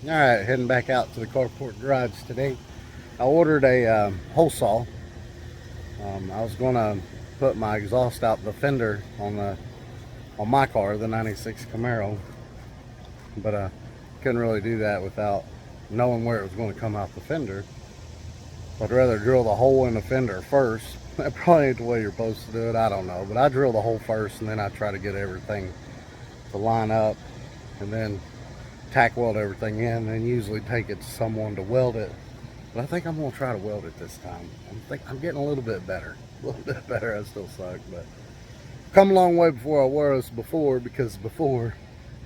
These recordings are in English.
Alright, heading back out to the carport garage today. I ordered a hole saw. I was going to put my exhaust out the fender on my car, the 96 Camaro, but I couldn't really do that without knowing where it was going to come out the fender. I'd rather drill the hole in the fender first. That probably ain't the way you're supposed to do it, I don't know, but I drill the hole first and then I try to get everything to line up and then tack weld everything in and usually take it to someone to weld it. But I think I'm going to try to weld it this time. I'm getting a little bit better. A little bit better. I still suck, but come a long way before I was before, because before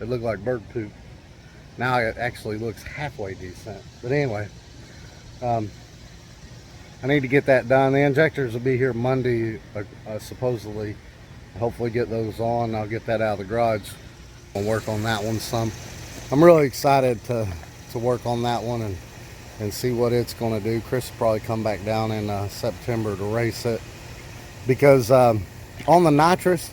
it looked like bird poop. Now it actually looks halfway decent. But anyway, I need to get that done. The injectors will be here Monday, supposedly. Hopefully get those on. I'll get that out of the garage. I'll work on that one some. I'm really excited to work on that one and see what it's going to do. Chris will probably come back down in September to race it, because on the nitrous,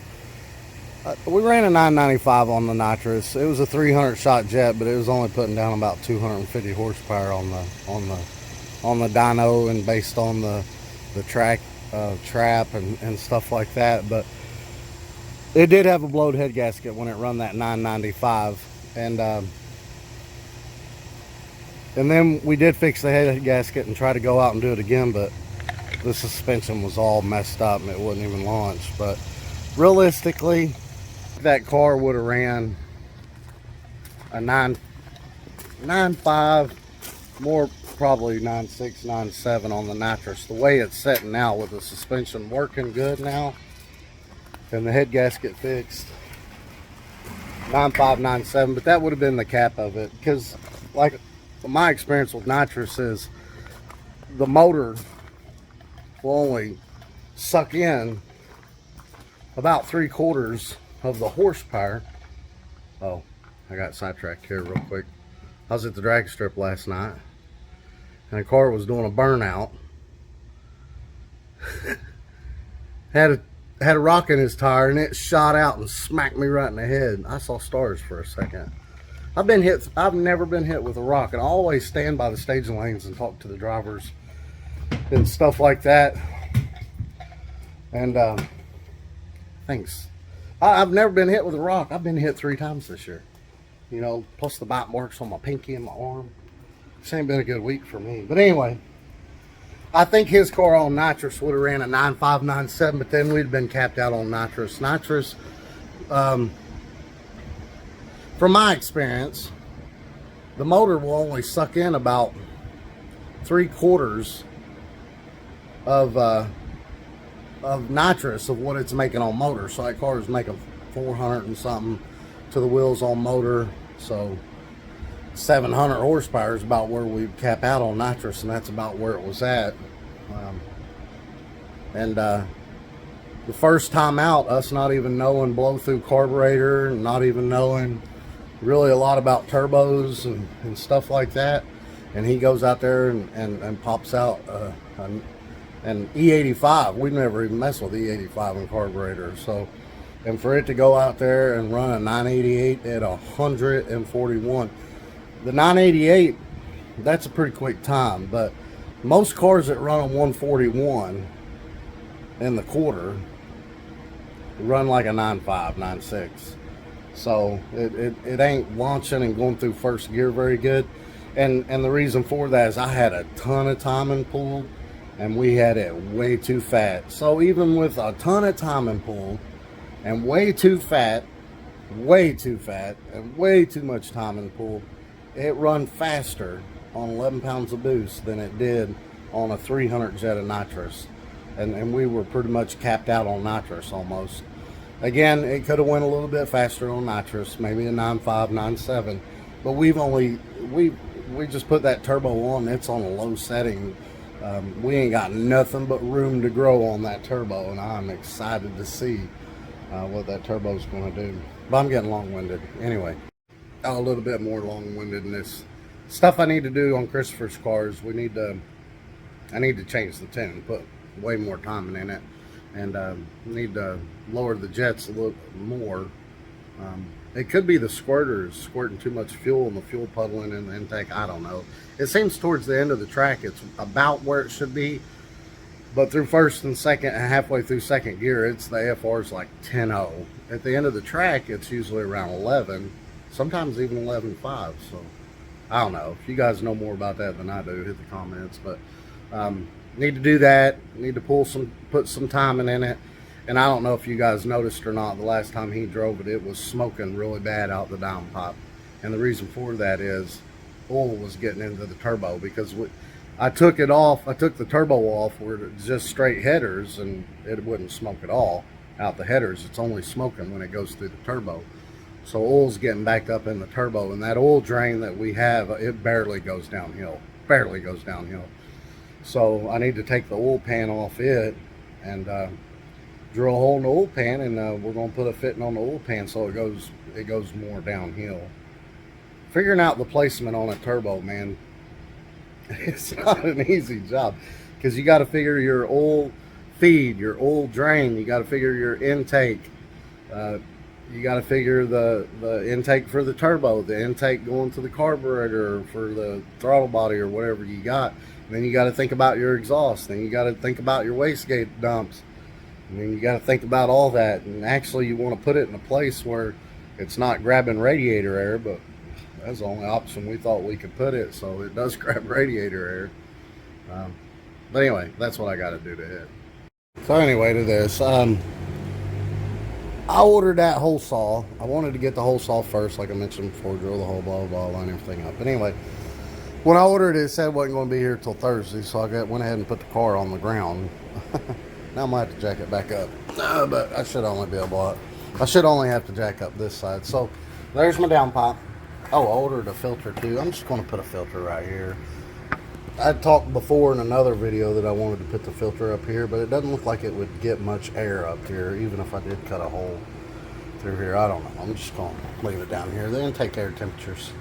we ran a 995 on the nitrous. It was a 300 shot jet, but it was only putting down about 250 horsepower on the dyno and based on the trap and stuff like that. But it did have a blowed head gasket when it run that 995, and then we did fix the head gasket and try to go out and do it again, but the suspension was all messed up and it wouldn't even launch. But realistically, that car would have ran a 995, more probably 96, 97 on the nitrous. The way it's setting now with the suspension working good now and the head gasket fixed, 95, 97, but that would have been the cap of it. Because like my experience with nitrous is the motor will only suck in about 3/4 of the horsepower. Oh, I got sidetracked here real quick. I was at the drag strip last night and the car was doing a burnout. had a rock in his tire and it shot out and smacked me right in the head. I saw stars for a second. I've never been hit with a rock, and I always stand by the staging lanes and talk to the drivers and stuff like that. And thanks. I've never been hit with a rock. I've been hit 3 times this year. You know, plus the bite marks on my pinky and my arm. This ain't been a good week for me. But anyway, I think his car on nitrous would have ran a 95, 97, but then we'd been capped out on nitrous. Nitrous, from my experience, the motor will only suck in about 3/4 of nitrous of what it's making on motor. So that car is making 400 and something to the wheels on motor. So 700 horsepower is about where we cap out on nitrous, and that's about where it was at. The first time out, us not even knowing blow through carburetor and not even knowing really a lot about turbos and stuff like that, and he goes out there and pops out an E85. We've never even messed with E85 in carburetor. So, and for it to go out there and run a 988 at 141, the 988, that's a pretty quick time. But most cars that run a 141 in the quarter run like a 95, 96. So it ain't launching and going through first gear very good. And the reason for that is I had a ton of timing pulled and we had it way too fat. So even with a ton of timing pulled and way too fat and way too much timing pulled, it run faster on 11 pounds of boost than it did on a 300 jet of nitrous. And we were pretty much capped out on nitrous almost. Again, it could have went a little bit faster on nitrous, maybe a 9.5, 9.7, but we just put that turbo on. It's on a low setting. We ain't got nothing but room to grow on that turbo, and I'm excited to see what that turbo is going to do. But I'm getting long-winded. Anyway, a little bit more long-winded than this. Stuff I need to do on Christopher's cars. I need to change the tune, put way more timing in it, and need to lower the jets a little more. It could be the squirters squirting too much fuel and the fuel puddling in the intake. I don't know. It seems towards the end of the track it's about where it should be, but through first and second and halfway through second gear, it's the AFR's like 10.0. At the end of the track, it's usually around 11, sometimes even 11.5. So I don't know. If you guys know more about that than I do, hit the comments. But need to do that. Need to put some timing in it. And I don't know if you guys noticed or not, the last time he drove it, it was smoking really bad out the downpipe. And the reason for that is oil was getting into the turbo, because I took it off. I took the turbo off where it's just straight headers, and it wouldn't smoke at all out the headers. It's only smoking when it goes through the turbo. So oil's getting backed up in the turbo, and that oil drain that we have, it barely goes downhill. Barely goes downhill. So I need to take the oil pan off it and drill a hole in the oil pan, and we're going to put a fitting on the oil pan so it goes more downhill. Figuring out the placement on a turbo, man, it's not an easy job, because you got to figure your oil feed, your oil drain, you got to figure your intake, you got to figure the intake for the turbo, the intake going to the carburetor for the throttle body or whatever you got. And then you got to think about your exhaust, then you got to think about your wastegate dumps. I mean, you got to think about all that, and actually you want to put it in a place where it's not grabbing radiator air, but that's the only option we thought we could put it, so it does grab radiator air. But anyway, that's what I got to do to it. So anyway, to this, I ordered that hole saw. I wanted to get the hole saw first, like I mentioned before, drill the hole, blah, blah, blah, line everything up. But anyway, when I ordered it, it said it wasn't going to be here till Thursday, so I went ahead and put the car on the ground. Now I might have to jack it back up. No, but I should only be able to. I should only have to jack up this side. So there's my downpipe. Oh, I ordered a filter too. I'm just going to put a filter right here. I talked before in another video that I wanted to put the filter up here, but it doesn't look like it would get much air up here, even if I did cut a hole through here. I don't know. I'm just going to leave it down here. The intake air temperatures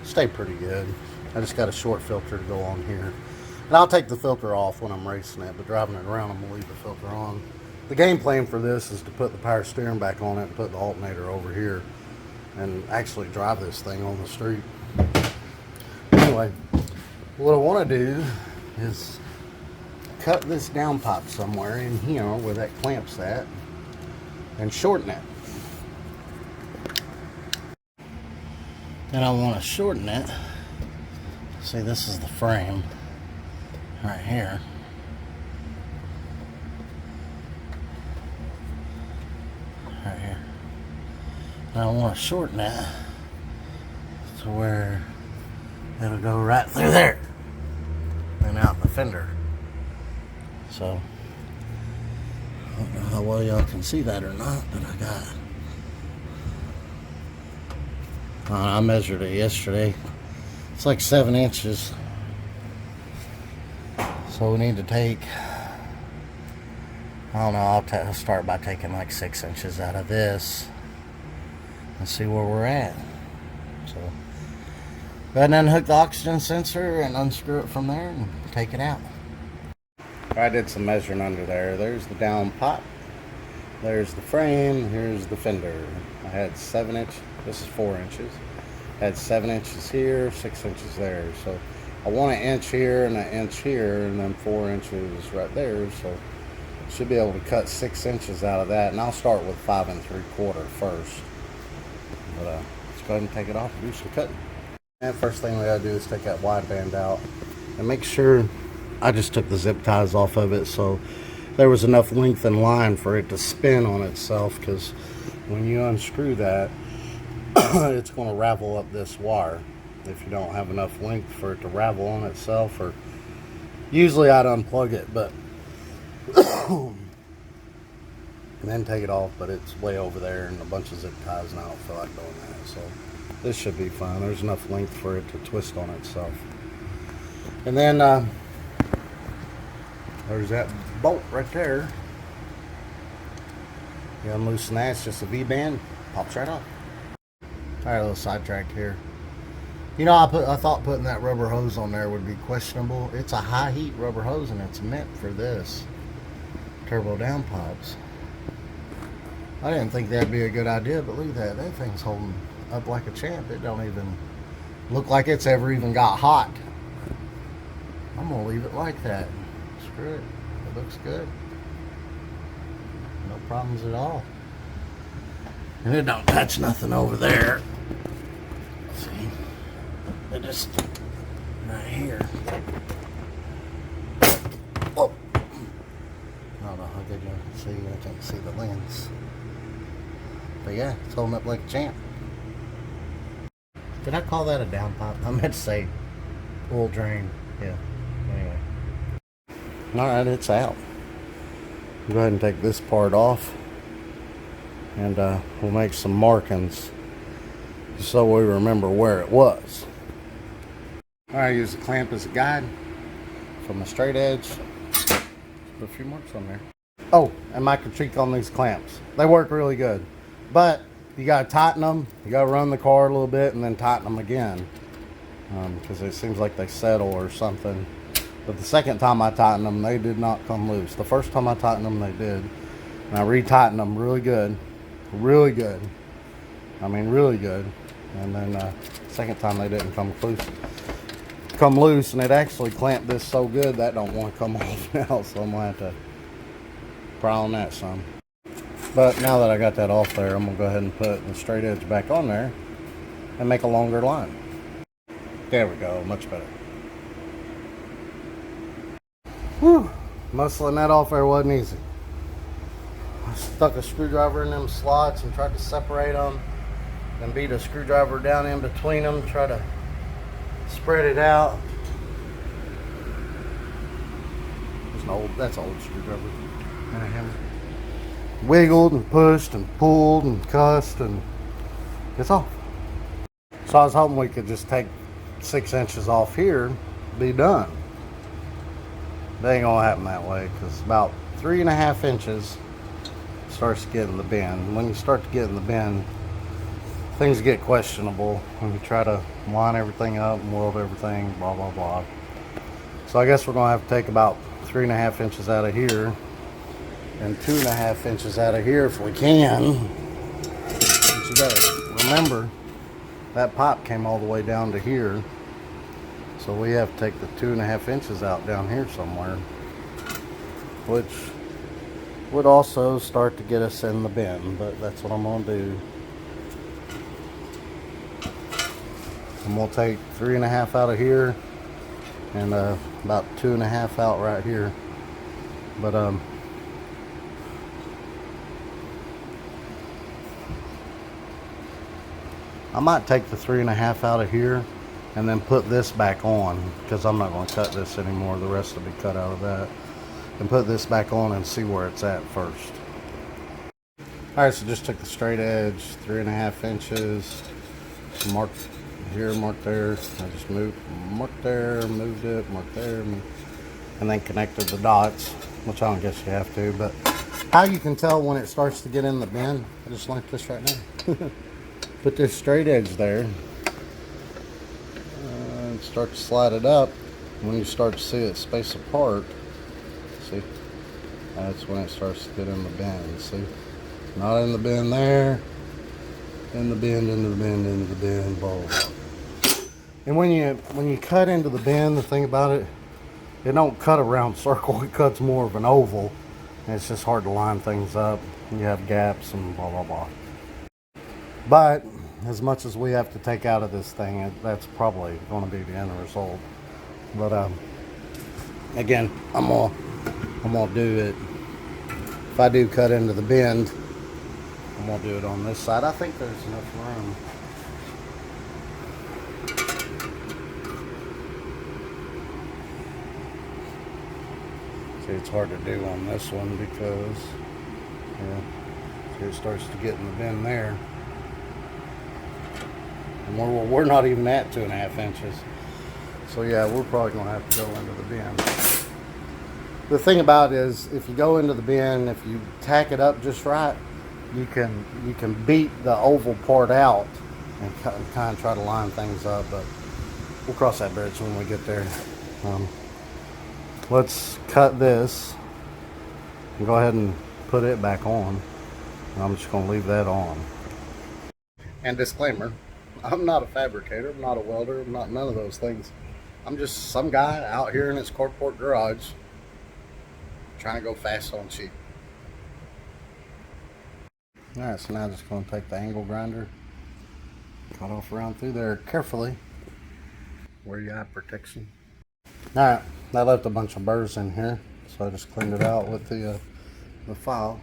stay pretty good. I just got a short filter to go on here. And I'll take the filter off when I'm racing it, but driving it around, I'm going to leave the filter on. The game plan for this is to put the power steering back on it and put the alternator over here and actually drive this thing on the street. Anyway, what I want to do is cut this downpipe somewhere in here where that clamp's at and shorten it. And I want to shorten it. See, this is the frame right here. Right here. And I want to shorten it to where it'll go right through there and out the fender. So I don't know how well y'all can see that or not, but I measured it yesterday. It's like 7 inches. So we need to take, I don't know, I'll start by taking like 6 inches out of this and see where we're at. So go ahead and unhook the oxygen sensor and unscrew it from there and take it out. I did some measuring under there. There's the down pipe. There's the frame. Here's the fender. I had 7 inch. This is 4 inches. I had 7 inches here, 6 inches there. So I want an inch here and an inch here, and then 4 inches right there. So should be able to cut 6 inches out of that. And I'll start with 5 3/4 first. But let's go ahead and take it off and do some cutting. And first thing we gotta do is take that wideband out and make sure. I just took the zip ties off of it, so there was enough length and line for it to spin on itself, because when you unscrew that, it's going to ravel up this wire if you don't have enough length for it to ravel on itself. Or usually I'd unplug it, but and then take it off, but it's way over there and a bunch of zip ties, and I don't feel like doing that. So this should be fine. There's enough length for it to twist on itself. And then there's that bolt right there. You unloosen that, it's just a V-band, pops right off. Alright, a little sidetrack here. You know, I thought putting that rubber hose on there would be questionable. It's a high heat rubber hose, and it's meant for this turbo downpipes. I didn't think that'd be a good idea, but look at that. That thing's holding up like a champ. It don't even look like it's ever even got hot. I'm gonna leave it like that. Screw it. It looks good. No problems at all. And it don't touch nothing over there. See? It just right here. Oh. I don't know how good you can see. I can't see the lens. But yeah, it's holding up like a champ. Did I call that a downpipe? I meant to say oil drain. Yeah. Anyway. Alright, it's out. Go ahead and take this part off. And we'll make some markings just so we remember where it was. Alright, use the clamp as a guide from a straight edge. Put a few marks on there. Oh, and my critique on these clamps. They work really good. But you gotta tighten them. You gotta run the car a little bit and then tighten them again. Because it seems like they settle or something. But the second time I tightened them, they did not come loose. The first time I tightened them, they did. And I re-tightened them really good. Really good. I mean, really good. And then second time they didn't come loose, and it actually clamped this so good that don't want to come off now. So I'm gonna have to pry on that some. But now that I got that off there, I'm gonna go ahead and put the straight edge back on there and make a longer line. There we go, much better. Whew, muscling that off there wasn't easy. I stuck a screwdriver in them slots and tried to separate them, then beat a screwdriver down in between them, try to spread it out. That's an old screwdriver and a hammer. Wiggled and pushed and pulled and cussed, and it's off. So I was hoping we could just take 6 inches off here, be done. That ain't gonna happen that way, because about 3.5 inches starts to get in the bend. When you start to get in the bend, things get questionable when you try to line everything up and weld everything, blah blah blah. So I guess we're gonna have to take about 3.5 inches out of here and 2.5 inches out of here if we can. But you gotta remember that pipe came all the way down to here, so we have to take the 2.5 inches out down here somewhere, which would also start to get us in the bend, but that's what I'm gonna do. And we'll take 3.5 out of here and about 2.5 out right here. But I might take the 3.5 out of here and then put this back on, because I'm not going to cut this anymore. The rest will be cut out of that. And put this back on and see where it's at first. Alright, so just took the straight edge, 3.5 inches, mark here, mark there. I just marked there, moved it, marked there, and then connected the dots, which I don't guess you have to. But how you can tell when it starts to get in the bend, I just like this right now. Put this straight edge there and start to slide it up. When you start to see it space apart, see, that's when it starts to get in the bend. See, not in the bend there, in the bend, into the bend, into the bend, blah, blah, blah. And when you cut into the bend, the thing about it, it don't cut a round circle, it cuts more of an oval, and it's just hard to line things up. You have gaps and blah blah blah. But as much as we have to take out of this thing, that's probably going to be the end result. But again, I'm gonna do it. If I do cut into the bend, I'm gonna do it on this side. I think there's enough room. See, it's hard to do on this one because, yeah, see, it starts to get in the bend there. And we're not even at 2.5 inches. So yeah, we're probably gonna have to go into the bend. The thing about it is, if you go into the bend, if you tack it up just right, you can beat the oval part out and kind of try to line things up. But we'll cross that bridge when we get there. Let's cut this and go ahead and put it back on. I'm just gonna leave that on. And disclaimer, I'm not a fabricator, I'm not a welder, I'm not none of those things. I'm just some guy out here in his carport garage trying to go fast on cheap. Alright, so now I'm just going to take the angle grinder, cut off around through there carefully where you have protection. Alright, I left a bunch of burrs in here, so I just cleaned it out with the file.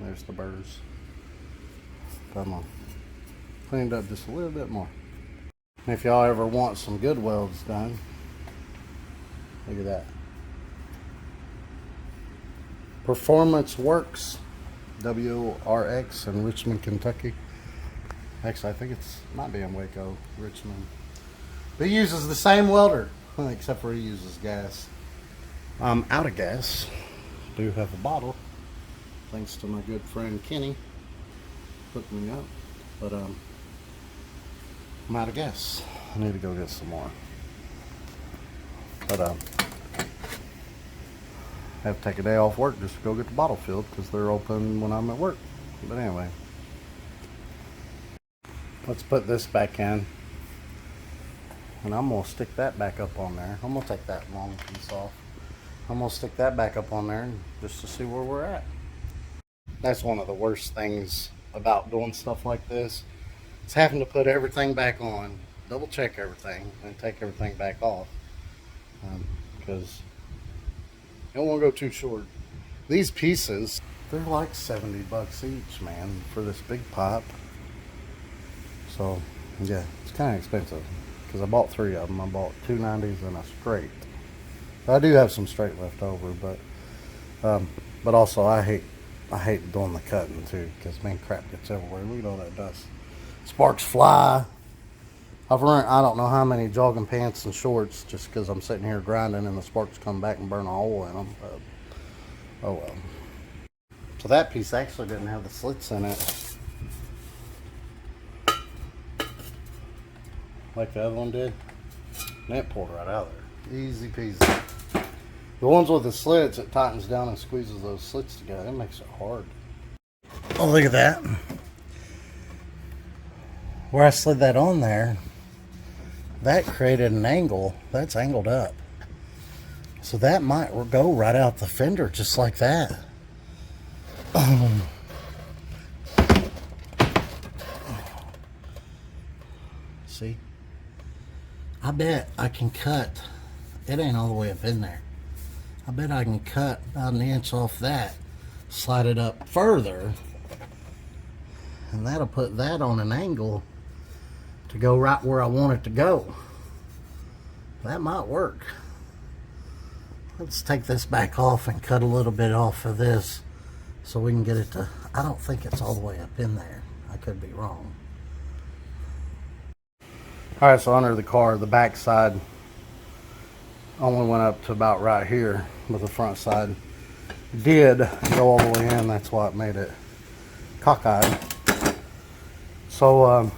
There's the burrs. Come on. Cleaned up just a little bit more. If y'all ever want some good welds done, look at that. Performance Works, WRX in Richmond, Kentucky. Actually, I think it's might be in Waco, Richmond. But he uses the same welder, except for he uses gas. I'm out of gas. Do have a bottle, thanks to my good friend Kenny hooked me up. But I'm out of gas. I need to go get some more. But I have to take a day off work just to go get the bottle filled because they're open when I'm at work. But anyway, let's put this back in, and I'm gonna stick that back up on there. I'm gonna take that long piece off. I'm gonna stick that back up on there just to see where we're at. That's one of the worst things about doing stuff like this. It's having to put everything back on, double check everything, and take everything back off. Because you don't want to go too short. These pieces, they're like 70 bucks each, man, for this big pipe. So, yeah, it's kind of expensive. Because I bought 3 of them. I bought 2 90s and a straight. I do have some straight left over, but also I hate doing the cutting too, because man, crap gets everywhere. Look at all that dust. Sparks fly. I've run I don't know how many jogging pants and shorts just because I'm sitting here grinding and the sparks come back and burn a hole in them. But, oh well. So that piece actually didn't have the slits in it, like the other one did. And it pulled right out of there. Easy peasy. The ones with the slits, it tightens down and squeezes those slits together. It makes it hard. Oh, look at that. Where I slid that on there, that created an angle. That's angled up. So that might go right out the fender just like that. See? I bet I can cut. It ain't all the way up in there. I bet I can cut about 1 inch off that, slide it up further, and that'll put that on an angle to go right where I want it to go. That might work. Let's take this back off and cut a little bit off of this so we can get it to, I don't think it's all the way up in there. I could be wrong. Alright, so under the car, the back side only went up to about right here, but the front side did go all the way in. That's why it made it cockeyed. So,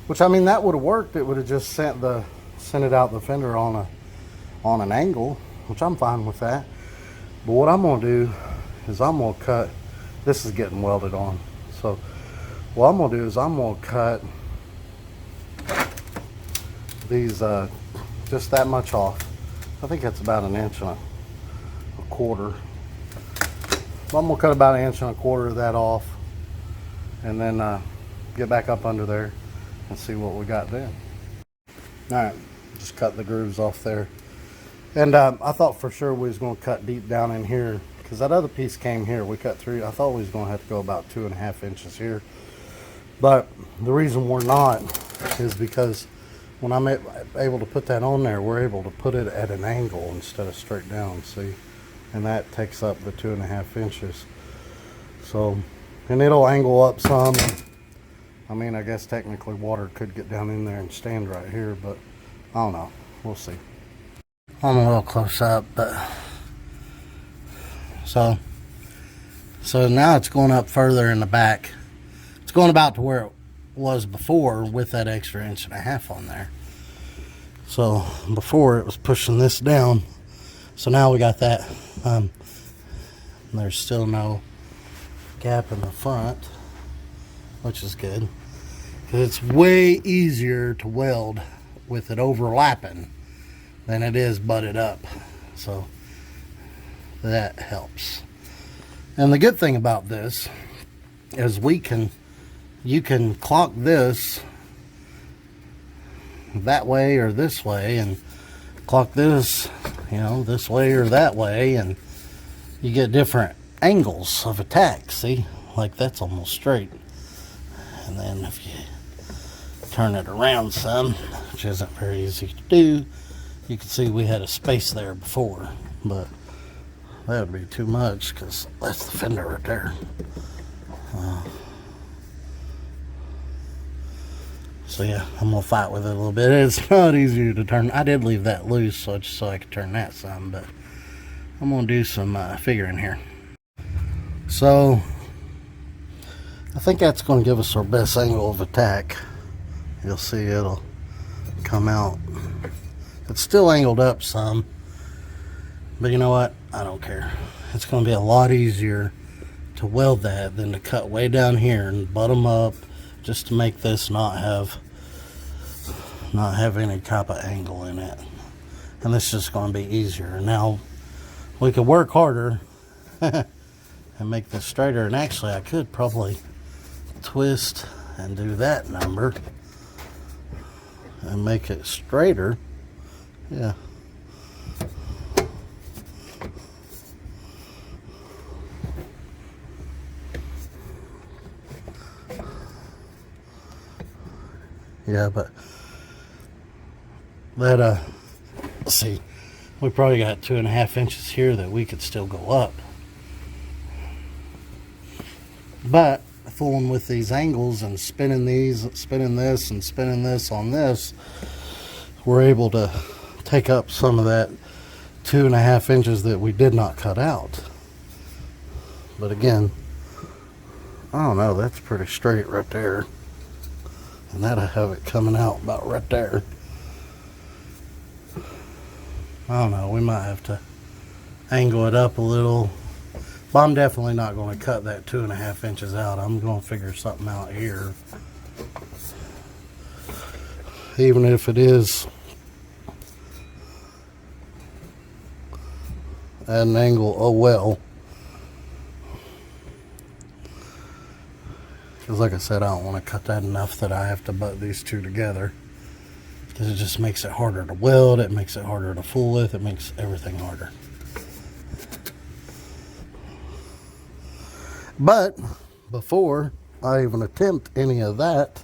which I mean, that would have worked. It would have just sent it out the fender on an angle, which I'm fine with that. But what I'm gonna do is I'm gonna cut. This is getting welded on. So what I'm gonna do is I'm gonna cut these just that much off. I think that's about 1 inch and a quarter. I'm gonna cut about 1 inch and a quarter of that off, and then get back up under there and see what we got then. All right, just cut the grooves off there. And I thought for sure we was gonna cut deep down in here because that other piece came here. We cut through. I thought we was gonna have to go about 2.5 inches here, but the reason we're not is because when I'm able to put that on there, we're able to put it at an angle instead of straight down, see? And that takes up the 2.5 inches. So, and it'll angle up some. I mean, I guess technically water could get down in there and stand right here, but I don't know. We'll see. I'm a little close up, but so now it's going up further in the back. It's going about to where it was before with that extra 1.5 inches on there. So before it was pushing this down, so now we got that. There's still no gap in the front, which is good. It's way easier to weld with it overlapping than it is butted up. So that helps. And the good thing about this is you can clock this that way or this way, and clock this, this way or that way, and you get different angles of attack. See, like that's almost straight. And then if you turn it around some, which isn't very easy to do, you can see we had a space there before, but that would be too much because that's the fender right there. So yeah, I'm gonna fight with it a little bit. It's not easier to turn. I did leave that loose so I could turn that some, but I'm gonna do some figuring here. So I think that's gonna give us our best angle of attack. You'll see it'll come out. It's still angled up some, but you know what? I don't care. It's gonna be a lot easier to weld that than to cut way down here and butt them up just to make this not have any type of angle in it. And this is just going to be easier. Now we could work harder and make this straighter, and actually I could probably twist and do that number and make it straighter. Yeah. Yeah, but that let's see, we probably got 2.5 inches here that we could still go up. But fooling with these angles and spinning these, spinning this and spinning this on this, we're able to take up some of that 2.5 inches that we did not cut out. But again, I don't know, that's pretty straight right there. And that'll have it coming out about right there. I don't know, we might have to angle it up a little. But I'm definitely not going to cut that 2.5 inches out. I'm going to figure something out here. Even if it is at an angle, oh well. Because like I said, I don't want to cut that enough that I have to butt these two together. Because it just makes it harder to weld, it makes it harder to fool with, it makes everything harder. But before I even attempt any of that,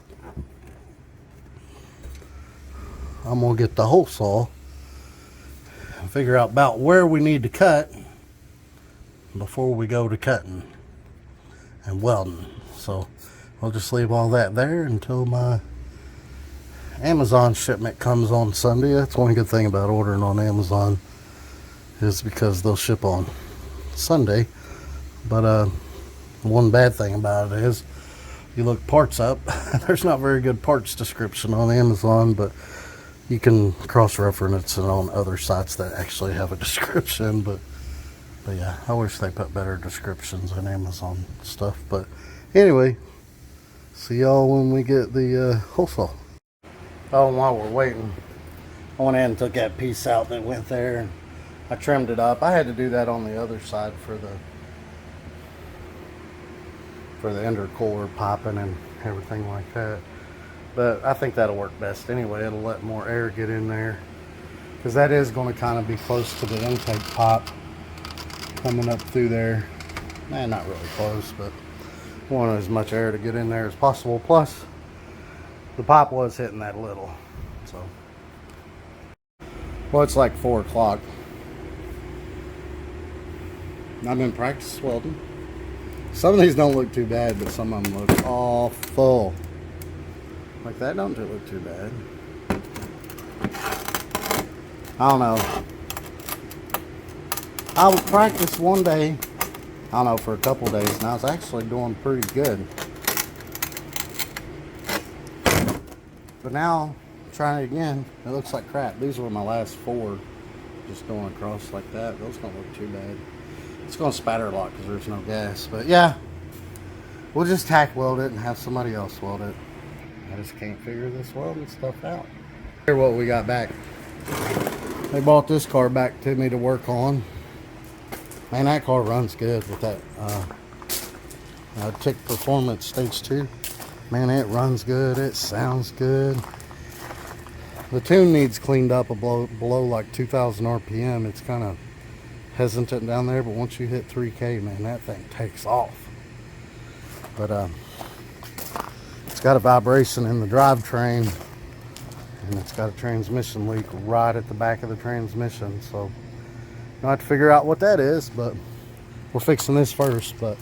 I'm going to get the hole saw and figure out about where we need to cut before we go to cutting and welding. So I'll just leave all that there until my Amazon shipment comes on Sunday. That's one good thing about ordering on Amazon, is because they'll ship on Sunday. But one bad thing about it is you look parts up, there's not very good parts description on Amazon, but you can cross-reference it on other sites that actually have a description. But yeah, I wish they put better descriptions on Amazon stuff. But anyway, see y'all when we get the hole saw. Oh, and while we're waiting, I went ahead and took that piece out that went there, and I trimmed it up. I had to do that on the other side for the intercooler piping and everything like that. But I think that'll work best anyway. It'll let more air get in there, because that is going to kind of be close to the intake pipe coming up through there. Not really close, but I want as much air to get in there as possible. Plus, the pipe was hitting that a little. So, well, it's like 4 o'clock. I've been practice welding. Some of these don't look too bad, but some of them look awful. Like that don't look too bad. I don't know. I would practice one day, I don't know, for a couple days, and I was actually doing pretty good. But now, trying it again, it looks like crap. These were my last 4, just going across like that. Those don't look too bad. It's going to spatter a lot because there's no gas. But yeah, we'll just tack weld it and have somebody else weld it. I just can't figure this welding stuff out. Here what we got back. They bought this car back to me to work on. Man, that car runs good with that Tick Performance Stage 2. Man, it runs good. It sounds good. The tune needs cleaned up below like 2,000 RPM. It's kind of hesitant down there, but once you hit 3K, man, that thing takes off. But it's got a vibration in the drivetrain, and it's got a transmission leak right at the back of the transmission. So I have to figure out what that is, but we're fixing this first. But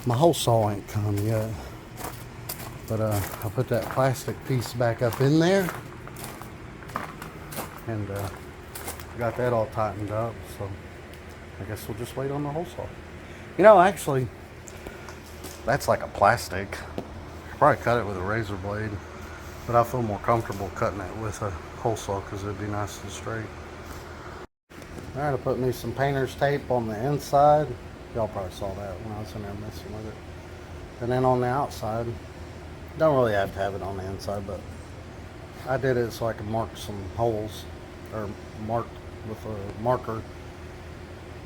my hole saw ain't come yet. But I put that plastic piece back up in there, and got that all tightened up. So I guess we'll just wait on the hole saw. You know, actually, that's like a plastic. I'll probably cut it with a razor blade, but I feel more comfortable cutting it with a hole saw because it'd be nice and straight. All right, I put me some painter's tape on the inside. Y'all probably saw that when I was in there messing with it. And then on the outside, don't really have to have it on the inside, but I did it so I could mark some holes, or mark with a marker.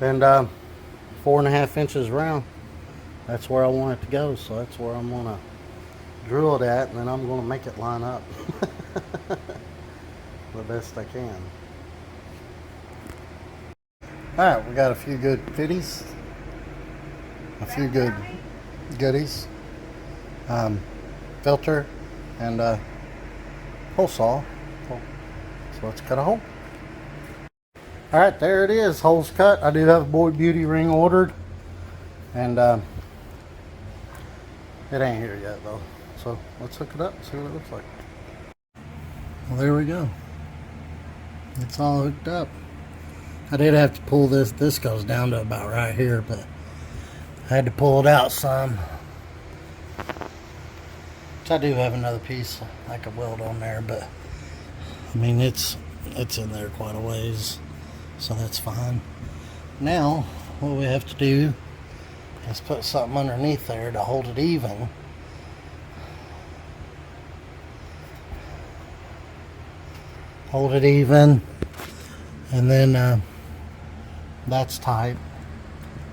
And 4.5 inches round. That's where I want it to go, so that's where I'm gonna drill it at, and then I'm gonna make it line up the best I can. Alright, we got a few good fitties, a few good goodies, filter, and hole saw. So let's cut a hole. Alright, there it is, holes cut. I do have a Boy Beauty ring ordered, and it ain't here yet though. So let's hook it up and see what it looks like. Well, there we go. It's all hooked up. I did have to pull this. This goes down to about right here, but I had to pull it out some. I do have another piece I could weld on there, but I mean it's in there quite a ways, so that's fine. Now what we have to do is put something underneath there to hold it even. Hold it even, and then that's tight,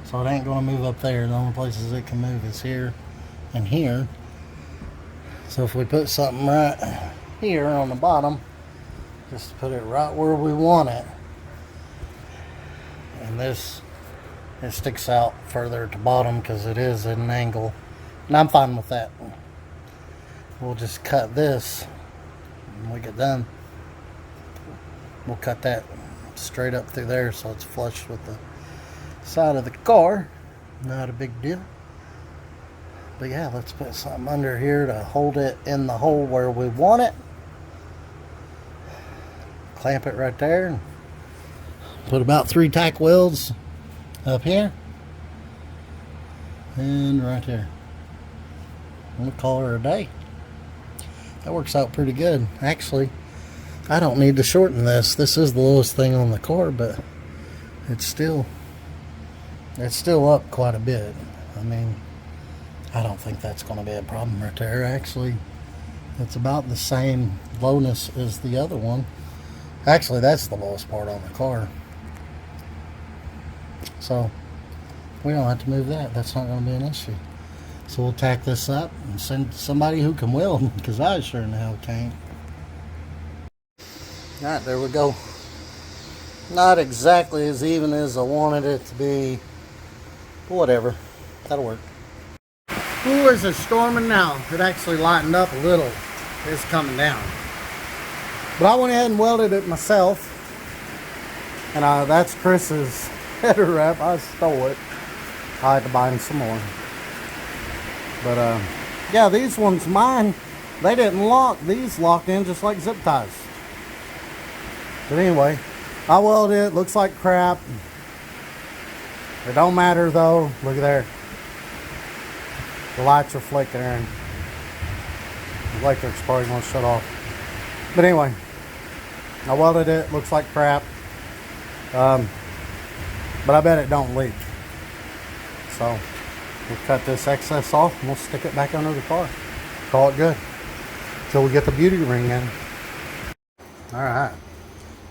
so it ain't going to move up there. The only places it can move is here and here. So if we put something right here on the bottom, just put it right where we want it, and this, it sticks out further at the bottom because it is at an angle, and I'm fine with that. We'll just cut this when we get done. We'll cut that straight up through there so it's flush with the side of the car. Not a big deal. But yeah, let's put something under here to hold it in the hole where we want it. Clamp it right there. And put about 3 tack welds up here. And right there. We'll call her a day. That works out pretty good. Actually, I don't need to shorten this. This is the lowest thing on the car, but it's still up quite a bit. I mean, I don't think that's going to be a problem right there. Actually, it's about the same lowness as the other one. Actually, that's the lowest part on the car. So we don't have to move that. That's not going to be an issue. So we'll tack this up and send somebody who can weld, because I sure in the hell can't. Alright, there we go. Not exactly as even as I wanted it to be. But whatever. That'll work. Ooh, it's storming now. It actually lightened up a little. It's coming down. But I went ahead and welded it myself. And that's Chris's header wrap. I stole it. I had to buy him some more. But yeah, these ones, mine, they didn't lock. These locked in just like zip ties. But anyway, I welded it. Looks like crap. It don't matter though. Look at there. The lights are flickering. The electric's probably going to shut off. But anyway, I welded it. Looks like crap. But I bet it don't leak. So we'll cut this excess off and we'll stick it back under the car. Call it good. till we get the beauty ring in. All right,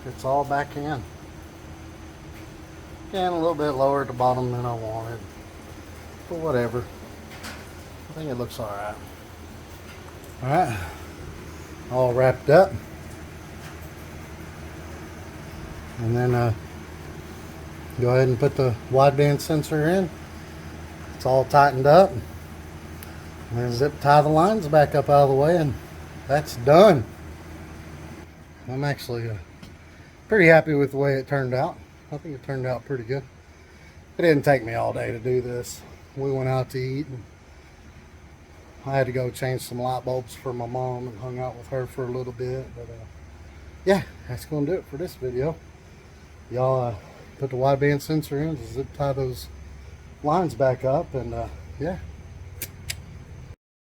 it's all back in. Again, a little bit lower at the bottom than I wanted, but whatever. I think it looks all right. All right, all wrapped up. And then go ahead and put the wideband sensor in. It's all tightened up. And then zip tie the lines back up out of the way, and that's done. I'm actually pretty happy with the way it turned out. I think it turned out pretty good. It didn't take me all day to do this. We went out to eat, and I had to go change some light bulbs for my mom and hung out with her for a little bit. But yeah, that's going to do it for this video. Y'all put the wideband sensor in, zip tie those lines back up, and yeah,